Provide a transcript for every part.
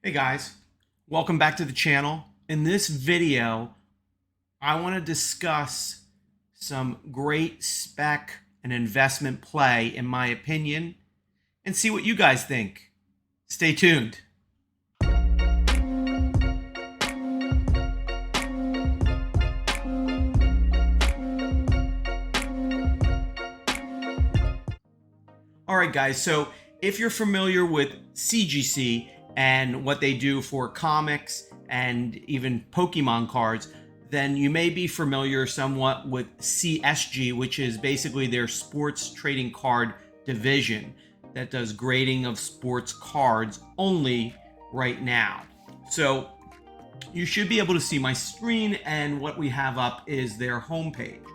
Hey guys, welcome back to the channel. In this video, I want to discuss some great spec and investment play, in my opinion, and see what you guys think. Stay tuned. All right, guys, so if you're familiar with CGC and what they do for comics and even Pokemon cards, then you may be familiar somewhat with CSG, which is basically their sports trading card division that does grading of sports cards only right now. So you should be able to see my screen, and what we have up is their homepage.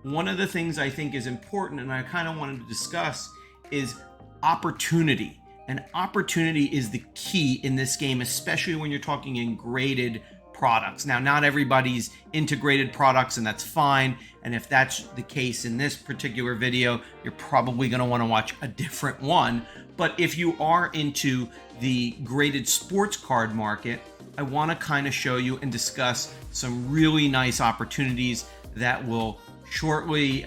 One of the things I think is important, and I kind of wanted to discuss, is opportunity. And opportunity is the key in this game, especially when you're talking in graded products. Now, not everybody's into graded products, and that's fine. And if that's the case in this particular video, you're probably going to want to watch a different one. But if you are into the graded sports card market, I want to kind of show you and discuss some really nice opportunities that will shortly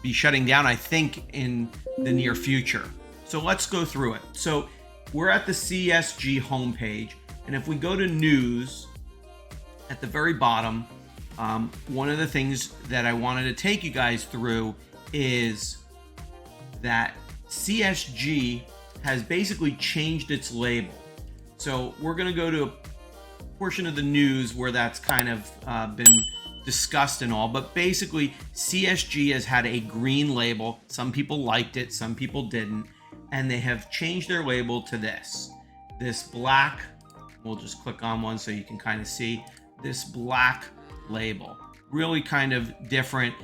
be shutting down, I think, in the near future. So let's go through it. So we're at the CSG homepage, and if we go to news at the very bottom, one of the things that I wanted to take you guys through is that CSG has basically changed its label. So we're going to go to a portion of the news where that's kind of been discussed and all, but basically CSG has had a green label. Some people liked it, some people didn't, and they have changed their label to this black. We'll just click on one so you can kind of see this black label. Really kind of different.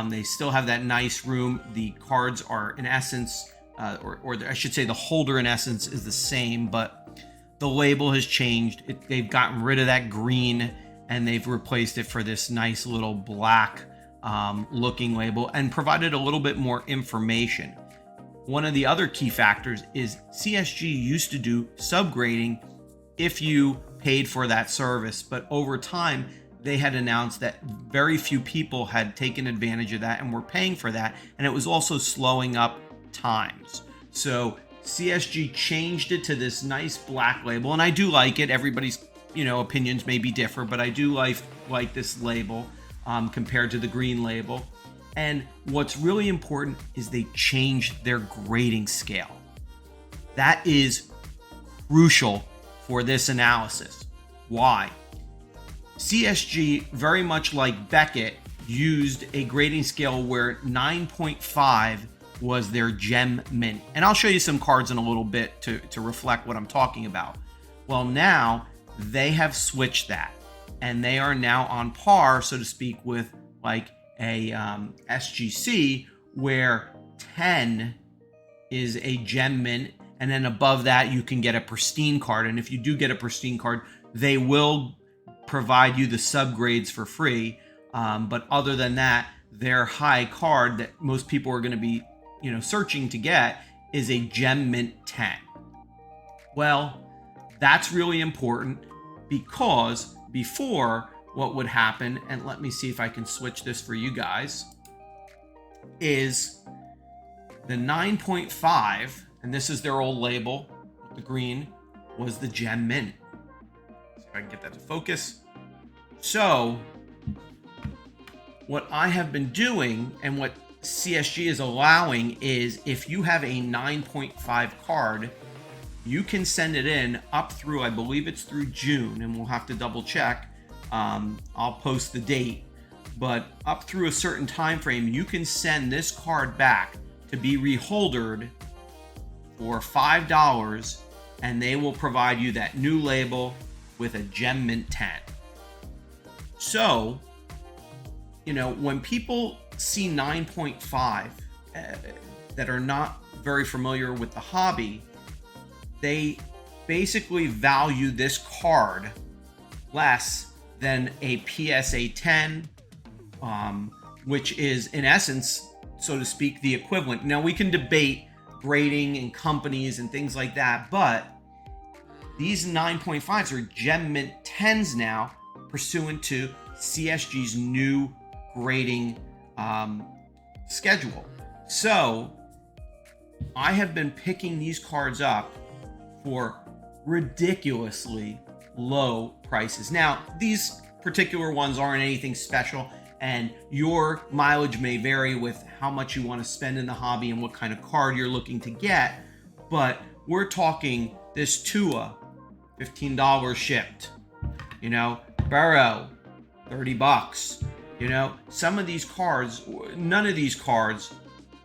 They still have that nice room. The cards are in essence, or I should say the holder in essence is the same, but the label has changed. They've gotten rid of that green and they've replaced it for this nice little black looking label and provided a little bit more information. One of the other key factors is CSG used to do subgrading if you paid for that service, but over time they had announced that very few people had taken advantage of that and were paying for that, and it was also slowing up times. So CSG changed it to this nice black label, and I do like it. Everybody's opinions may be different, but I do like this label compared to the green label. And what's really important is they changed their grading scale. That is crucial for this analysis. Why? CSG, very much like Beckett, used a grading scale where 9.5 was their gem mint. And I'll show you some cards in a little bit to reflect what I'm talking about. Well, now they have switched that, and they are now on par, so to speak, with like a SGC, where 10 is a gem mint, and then above that you can get a pristine card. And if you do get a pristine card, they will provide you the subgrades for free. But other than that, their high card that most people are going to be searching to get is a gem mint 10. Well, that's really important, because before, what would happen, and let me see if I can switch this for you guys, is the 9.5, and this is their old label, the green, was the gem mint. See if I can get that to focus. So what I have been doing, and what CSG is allowing, is if you have a 9.5 card, you can send it in up through, I believe it's through June, and we'll have to double check. I'll post the date, but up through a certain time frame, you can send this card back to be reholdered for $5, and they will provide you that new label with a gem mint 10. So, when people see 9.5 that are not very familiar with the hobby, they basically value this card less than a PSA 10, which is in essence, so to speak, the equivalent. Now we can debate grading and companies and things like that, but These 9.5s are Gem Mint 10s now, pursuant to CSG's new grading schedule. So I have been picking these cards up for ridiculously low prices. Now, these particular ones aren't anything special, and your mileage may vary with how much you want to spend in the hobby and what kind of card you're looking to get, but we're talking this Tua, $15 shipped. Burrow, $30. Some of these cards, none of these cards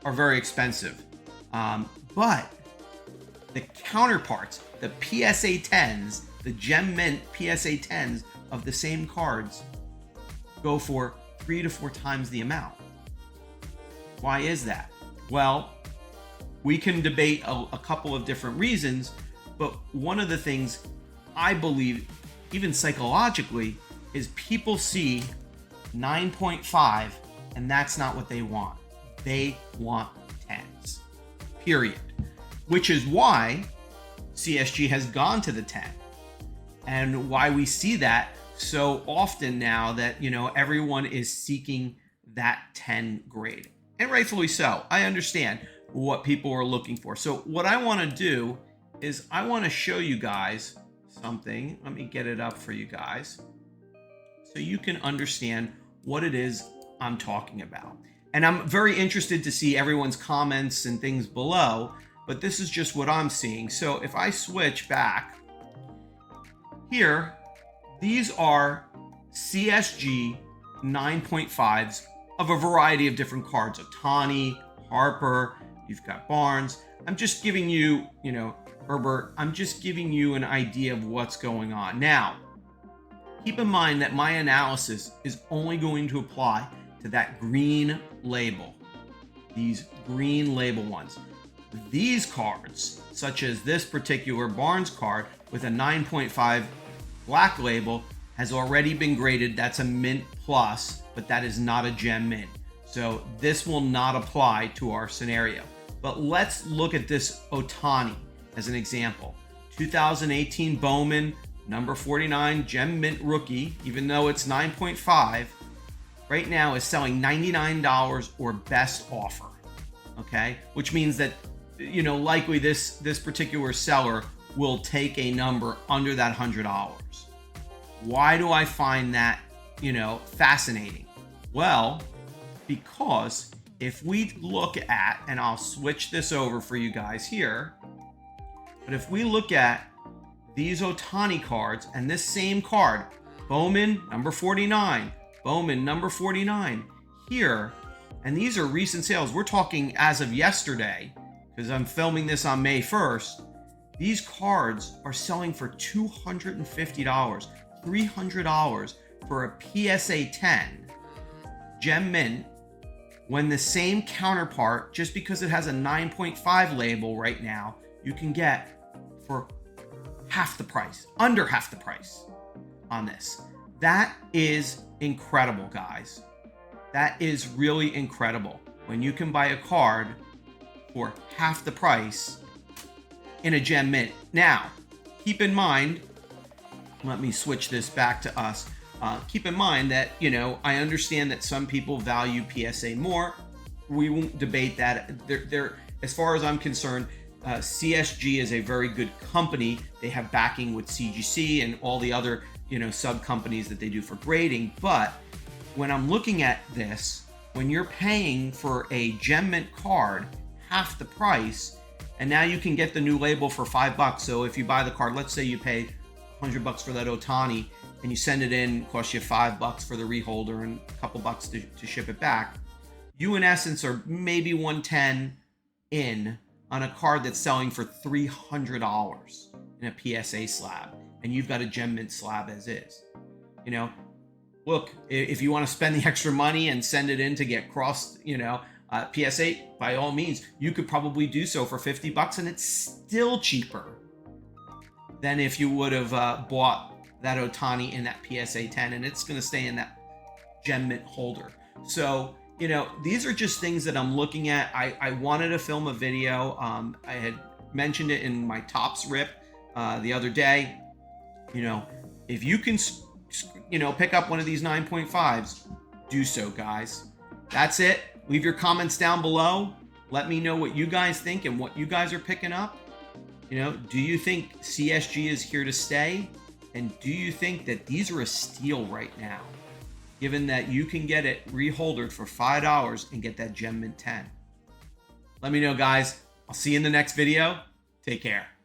are very expensive. But the counterparts, the PSA 10s, the Gem Mint PSA 10s of the same cards go for 3 to 4 times the amount. Why is that? Well, we can debate a couple of different reasons, but one of the things I believe, even psychologically, is people see 9.5 and that's not what they want. They want 10s, period. Which is why CSG has gone to the 10, and why we see that so often now that, everyone is seeking that 10 grade. And rightfully so. I understand what people are looking for. So what I want to do is I want to show you guys something. Let me get it up for you guys so you can understand what it is I'm talking about. And I'm very interested to see everyone's comments and things below, but this is just what I'm seeing. So if I switch back here, these are CSG 9.5s of a variety of different cards. Ohtani, Harper, you've got Barnes. I'm just giving you, Herbert, I'm just giving you an idea of what's going on. Now, keep in mind that my analysis is only going to apply to that green label, these green label ones. These cards, such as this particular Barnes card with a 9.5 black label, has already been graded. That's a Mint Plus, but that is not a Gem Mint. So this will not apply to our scenario. But let's look at this Ohtani as an example. 2018 Bowman, number 49, Gem Mint rookie, even though it's 9.5, right now is selling $99 or best offer. Okay, which means that likely this particular seller will take a number under that $100. Why do I find that fascinating? Well, because if we look at, and I'll switch this over for you guys here, but if we look at these Ohtani cards and this same card, Bowman number 49, Bowman number 49 here, and these are recent sales. We're talking as of yesterday, because I'm filming this on May 1st. These cards are selling for $250, $300 for a PSA 10 Gem Mint, when the same counterpart, just because it has a 9.5 label right now, you can get for half the price, under half the price on this. That is incredible, guys. That is really incredible when you can buy a card for half the price in a Gem Mint. Now, keep in mind, let me switch this back to us. Keep in mind that, I understand that some people value PSA more. We won't debate that. They're as far as I'm concerned, CSG is a very good company. They have backing with CGC and all the other, sub companies that they do for grading. But when I'm looking at this, when you're paying for a Gem Mint card half the price, and now you can get the new label for $5. So if you buy the card, let's say you pay $100 for that Ohtani, and you send it in, costs you $5 for the reholder and a couple bucks to ship it back. You in essence are maybe $110 in on a card that's selling for $300 in a PSA slab, and you've got a Gem Mint slab as is. Look, if you want to spend the extra money and send it in to get crossed, PSA, by all means, you could probably do so for $50, and it's still cheaper than if you would have bought that Ohtani in that PSA 10, and it's going to stay in that Gem Mint holder. So, these are just things that I'm looking at. I wanted to film a video. I had mentioned it in my Topps rip the other day. If you can, pick up one of these 9.5s, do so, guys. That's it. Leave your comments down below. Let me know what you guys think and what you guys are picking up. Do you think CSG is here to stay? And do you think that these are a steal right now, given that you can get it reholdered for $5 and get that Gem Mint 10? Let me know, guys. I'll see you in the next video. Take care.